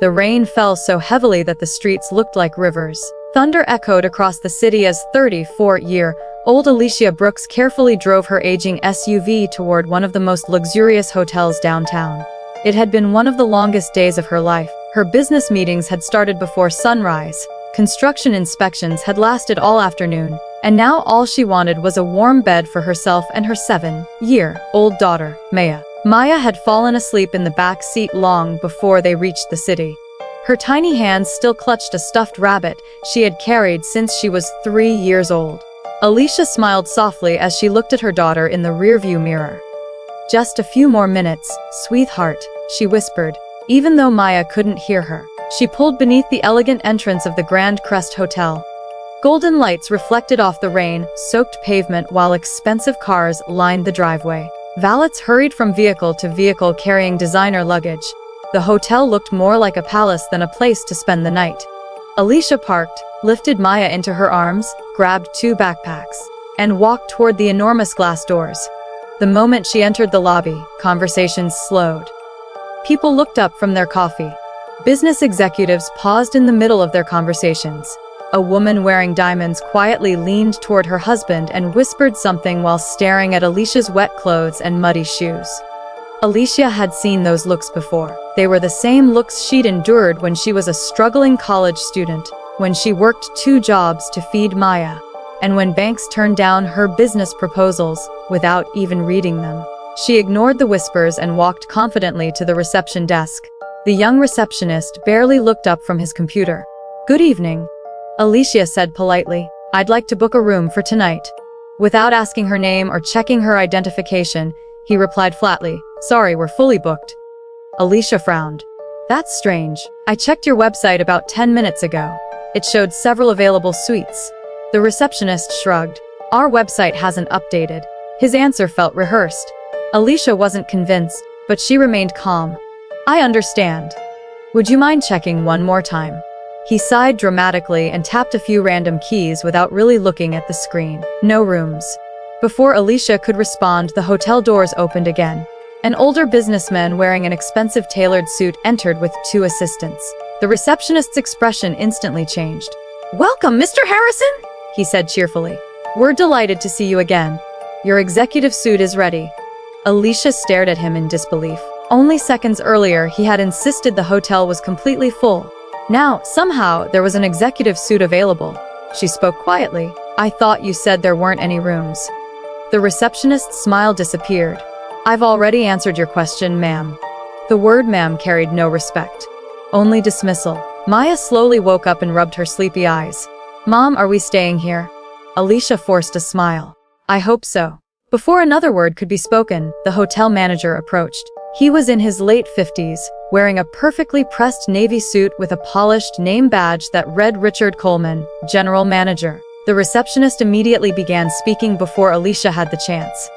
The rain fell so heavily that the streets looked like rivers. Thunder echoed across the city as 34-year-old Alicia Brooks carefully drove her aging SUV toward one of the most luxurious hotels downtown. It had been one of the longest days of her life. Her business meetings had started before sunrise. Construction inspections had lasted all afternoon. And now all she wanted was a warm bed for herself and her 7-year-old daughter, Maya. Maya had fallen asleep in the back seat long before they reached the city. Her tiny hands still clutched a stuffed rabbit she had carried since she was 3 years old. Alicia smiled softly as she looked at her daughter in the rearview mirror. "Just a few more minutes, sweetheart," she whispered, even though Maya couldn't hear her. She pulled beneath the elegant entrance of the Grand Crest Hotel. Golden lights reflected off the rain-soaked pavement while expensive cars lined the driveway. Valets hurried from vehicle to vehicle carrying designer luggage. The hotel looked more like a palace than a place to spend the night. Alicia parked, lifted Maya into her arms, grabbed 2 backpacks, and walked toward the enormous glass doors. The moment she entered the lobby, conversations slowed. People looked up from their coffee. Business executives paused in the middle of their conversations. A woman wearing diamonds quietly leaned toward her husband and whispered something while staring at Alicia's wet clothes and muddy shoes. Alicia had seen those looks before. They were the same looks she'd endured when she was a struggling college student, when she worked 2 jobs to feed Maya, and when banks turned down her business proposals without even reading them. She ignored the whispers and walked confidently to the reception desk. The young receptionist barely looked up from his computer. "Good evening," Alicia said politely. "I'd like to book a room for tonight." Without asking her name or checking her identification, he replied flatly, "Sorry, we're fully booked." Alicia frowned. "That's strange. I checked your website about 10 minutes ago. It showed several available suites." The receptionist shrugged. "Our website hasn't updated." His answer felt rehearsed. Alicia wasn't convinced, but she remained calm. "I understand. Would you mind checking one more time?" He sighed dramatically and tapped a few random keys without really looking at the screen. No rooms. Before Alicia could respond, the hotel doors opened again. An older businessman wearing an expensive tailored suit entered with 2 assistants. The receptionist's expression instantly changed. "Welcome, Mr. Harrison," he said cheerfully. "We're delighted to see you again. Your executive suite is ready." Alicia stared at him in disbelief. Only seconds earlier, he had insisted the hotel was completely full. Now, somehow, there was an executive suite available. She spoke quietly. "I thought you said there weren't any rooms." The receptionist's smile disappeared. "I've already answered your question, ma'am." The word ma'am carried no respect, only dismissal. Maya slowly woke up and rubbed her sleepy eyes. "Mom, are we staying here?" Alicia forced a smile. "I hope so." Before another word could be spoken, the hotel manager approached. He was in his late 50s, wearing a perfectly pressed navy suit with a polished name badge that read Richard Coleman, General Manager. The receptionist immediately began speaking before Alicia had the chance.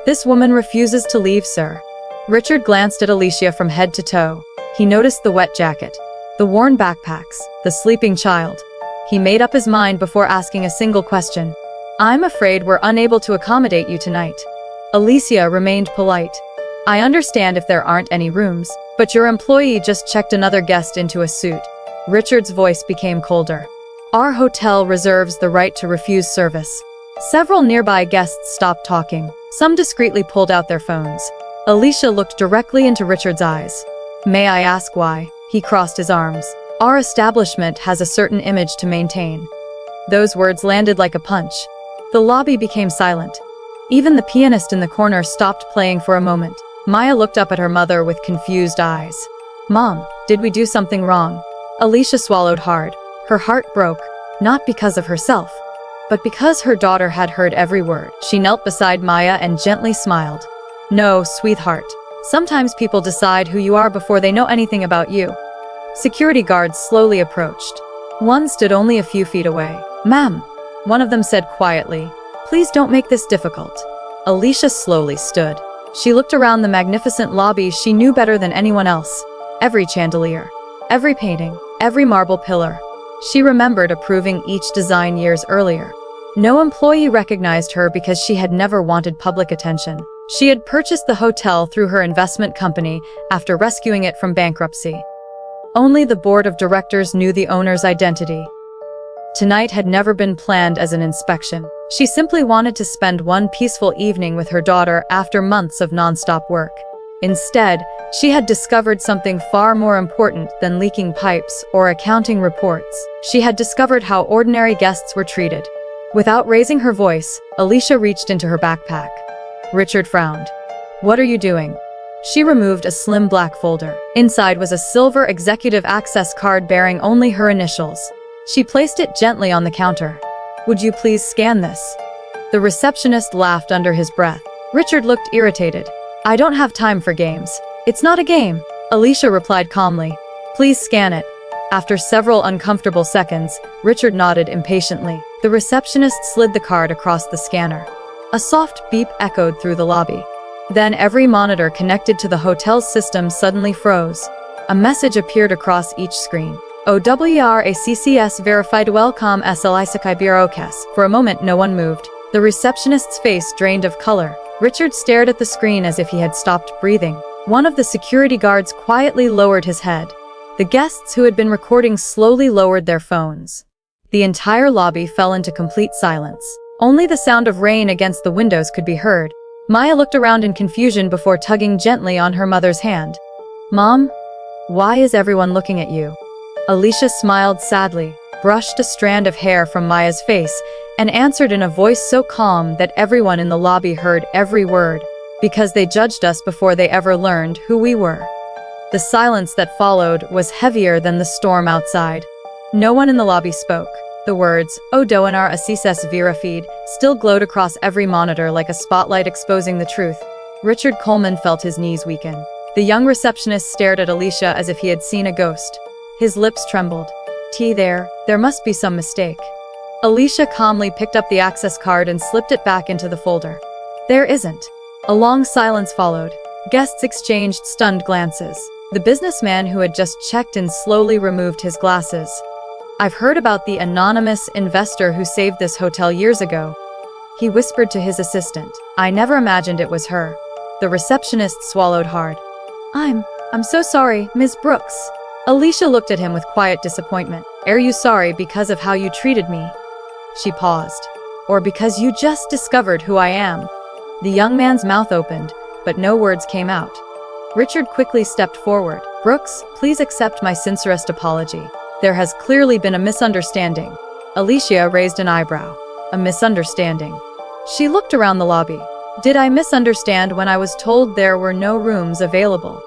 "This woman refuses to leave, sir." Richard glanced at Alicia from head to toe. He noticed the wet jacket, the worn backpacks, the sleeping child. He made up his mind before asking a single question. "I'm afraid we're unable to accommodate you tonight." Alicia remained polite. "I understand if there aren't any rooms, but your employee just checked another guest into a suite." Richard's voice became colder. "Our hotel reserves the right to refuse service." Several nearby guests stopped talking. Some discreetly pulled out their phones. Alicia looked directly into Richard's eyes. "May I ask why?" He crossed his arms. "Our establishment has a certain image to maintain." Those words landed like a punch. The lobby became silent. Even the pianist in the corner stopped playing for a moment. Maya looked up at her mother with confused eyes. "Mom, did we do something wrong?" Alicia swallowed hard. Her heart broke, not because of herself, but because her daughter had heard every word. She knelt beside Maya and gently smiled. "No, sweetheart. Sometimes people decide who you are before they know anything about you." Security guards slowly approached. One stood only a few feet away. "Ma'am," one of them said quietly, "please don't make this difficult." Alicia slowly stood. She looked around the magnificent lobby she knew better than anyone else. Every chandelier, every painting, every marble pillar. She remembered approving each design years earlier. No employee recognized her because she had never wanted public attention. She had purchased the hotel through her investment company after rescuing it from bankruptcy. Only the board of directors knew the owner's identity. Tonight had never been planned as an inspection. She simply wanted to spend one peaceful evening with her daughter after months of non-stop work. Instead, she had discovered something far more important than leaking pipes or accounting reports. She had discovered how ordinary guests were treated. Without raising her voice, Alicia reached into her backpack. Richard frowned. "What are you doing?" She removed a slim black folder. Inside was a silver executive access card bearing only her initials. She placed it gently on the counter. "Would you please scan this?" The receptionist laughed under his breath. Richard looked irritated. "I don't have time for games." "It's not a game," Alicia replied calmly. "Please scan it." After several uncomfortable seconds, Richard nodded impatiently. The receptionist slid the card across the scanner. A soft beep echoed through the lobby. Then every monitor connected to the hotel's system suddenly froze. A message appeared across each screen. OWRACCS verified welcome SLISAKIBROKS. For a moment no one moved. The receptionist's face drained of color. Richard stared at the screen as if he had stopped breathing. One of the security guards quietly lowered his head. The guests who had been recording slowly lowered their phones. The entire lobby fell into complete silence. Only the sound of rain against the windows could be heard. Maya looked around in confusion before tugging gently on her mother's hand. "Mom? Why is everyone looking at you?" Alicia smiled sadly, brushed a strand of hair from Maya's face, and answered in a voice so calm that everyone in the lobby heard every word, "Because they judged us before they ever learned who we were." The silence that followed was heavier than the storm outside. No one in the lobby spoke. The words, "O Doanar Asises Vera feed," still glowed across every monitor like a spotlight exposing the truth. Richard Coleman felt his knees weaken. The young receptionist stared at Alicia as if he had seen a ghost. His lips trembled. There must be some mistake." Alicia calmly picked up the access card and slipped it back into the folder. "There isn't." A long silence followed. Guests exchanged stunned glances. The businessman who had just checked in slowly removed his glasses. "I've heard about the anonymous investor who saved this hotel years ago," he whispered to his assistant. "I never imagined it was her." The receptionist swallowed hard. I'm so sorry, Ms. Brooks." Alicia looked at him with quiet disappointment. "Are you sorry because of how you treated me?" She paused. "Or because you just discovered who I am?" The young man's mouth opened, but no words came out. Richard quickly stepped forward. "Brooks, please accept my sincerest apology. There has clearly been a misunderstanding." Alicia raised an eyebrow. "A misunderstanding?" She looked around the lobby. "Did I misunderstand when I was told there were no rooms available?"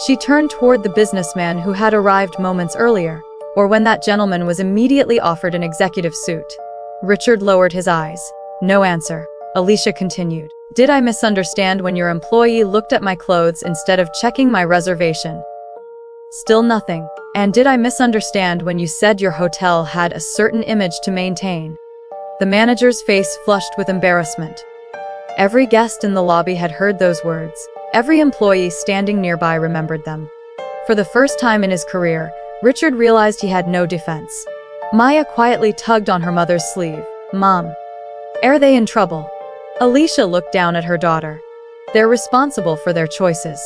She turned toward the businessman who had arrived moments earlier, or when that gentleman was immediately offered an executive suite. Richard lowered his eyes. No answer. Alicia continued. "Did I misunderstand when your employee looked at my clothes instead of checking my reservation?" Still nothing. "And did I misunderstand when you said your hotel had a certain image to maintain?" The manager's face flushed with embarrassment. Every guest in the lobby had heard those words. Every employee standing nearby remembered them. For the first time in his career, Richard realized he had no defense. Maya quietly tugged on her mother's sleeve. "Mom, are they in trouble?" Alicia looked down at her daughter. "They're responsible for their choices."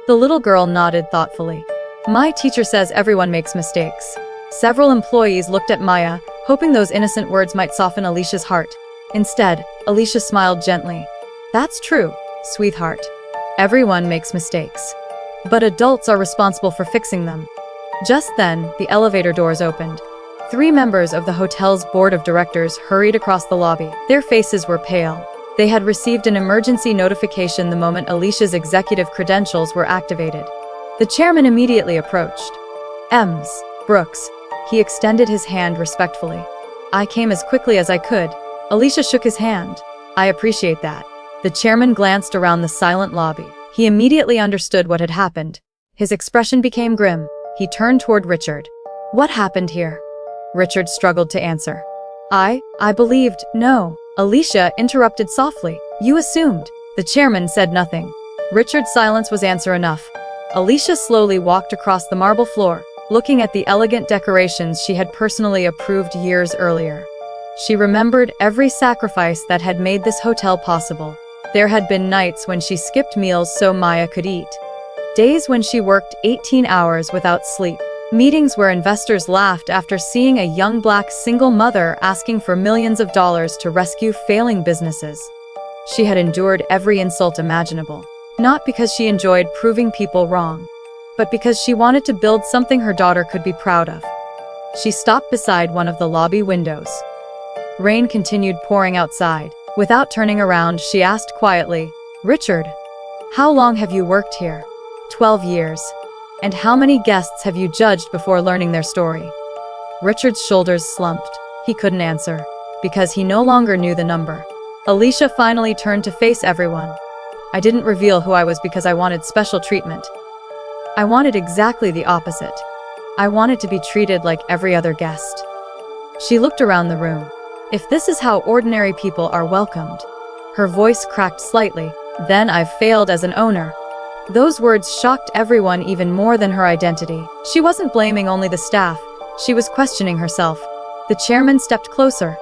The little girl nodded thoughtfully. "My teacher says everyone makes mistakes." Several employees looked at Maya, hoping those innocent words might soften Alicia's heart. Instead, Alicia smiled gently. "That's true, sweetheart. Everyone makes mistakes. But adults are responsible for fixing them." Just then, the elevator doors opened. 3 members of the hotel's board of directors hurried across the lobby. Their faces were pale. They had received an emergency notification the moment Alicia's executive credentials were activated. The chairman immediately approached. "Ms. Brooks." He extended his hand respectfully. "I came as quickly as I could." Alicia shook his hand. "I appreciate that." The chairman glanced around the silent lobby. He immediately understood what had happened. His expression became grim. He turned toward Richard. "What happened here?" Richard struggled to answer. I believed, no." Alicia interrupted softly. "You assumed." The chairman said nothing. Richard's silence was answer enough. Alicia slowly walked across the marble floor, looking at the elegant decorations she had personally approved years earlier. She remembered every sacrifice that had made this hotel possible. There had been nights when she skipped meals so Maya could eat. Days when she worked 18 hours without sleep. Meetings where investors laughed after seeing a young black single mother asking for millions of dollars to rescue failing businesses. She had endured every insult imaginable, not because she enjoyed proving people wrong, but because she wanted to build something her daughter could be proud of. She stopped beside one of the lobby windows. Rain continued pouring outside. Without turning around, she asked quietly, "Richard, how long have you worked here?" 12 years. "And how many guests have you judged before learning their story?" Richard's shoulders slumped. He couldn't answer, because he no longer knew the number. Alicia finally turned to face everyone. "I didn't reveal who I was because I wanted special treatment. I wanted exactly the opposite. I wanted to be treated like every other guest." She looked around the room. "If this is how ordinary people are welcomed." Her voice cracked slightly. "Then I've failed as an owner." Those words shocked everyone even more than her identity. She wasn't blaming only the staff. She was questioning herself. The chairman stepped closer.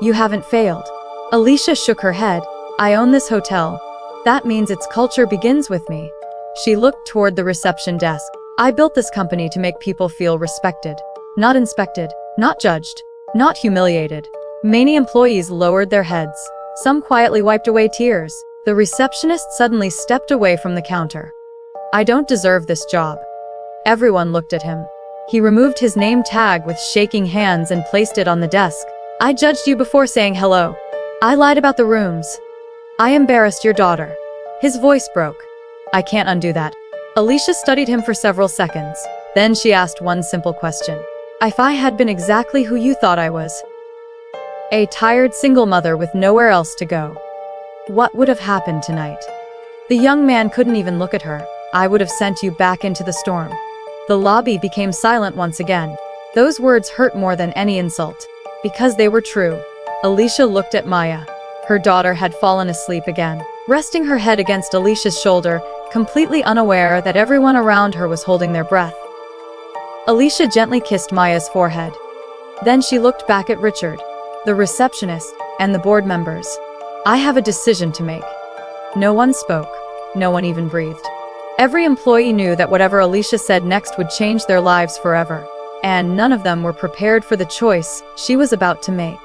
"You haven't failed." Alicia shook her head. "I own this hotel. That means its culture begins with me." She looked toward the reception desk. "I built this company to make people feel respected, not inspected, not judged, not humiliated." Many employees lowered their heads. Some quietly wiped away tears. The receptionist suddenly stepped away from the counter. "I don't deserve this job." Everyone looked at him. He removed his name tag with shaking hands and placed it on the desk. "I judged you before saying hello. I lied about the rooms. I embarrassed your daughter." His voice broke. "I can't undo that." Alicia studied him for several seconds. Then she asked one simple question. "If I had been exactly who you thought I was, a tired single mother with nowhere else to go, what would have happened tonight?" The young man couldn't even look at her. "I would have sent you back into the storm." The lobby became silent once again. Those words hurt more than any insult, because they were true. Alicia looked at Maya. Her daughter had fallen asleep again, resting her head against Alicia's shoulder, completely unaware that everyone around her was holding their breath. Alicia gently kissed Maya's forehead. Then she looked back at Richard, the receptionist, and the board members. "I have a decision to make." No one spoke. No one even breathed. Every employee knew that whatever Alicia said next would change their lives forever, and none of them were prepared for the choice she was about to make.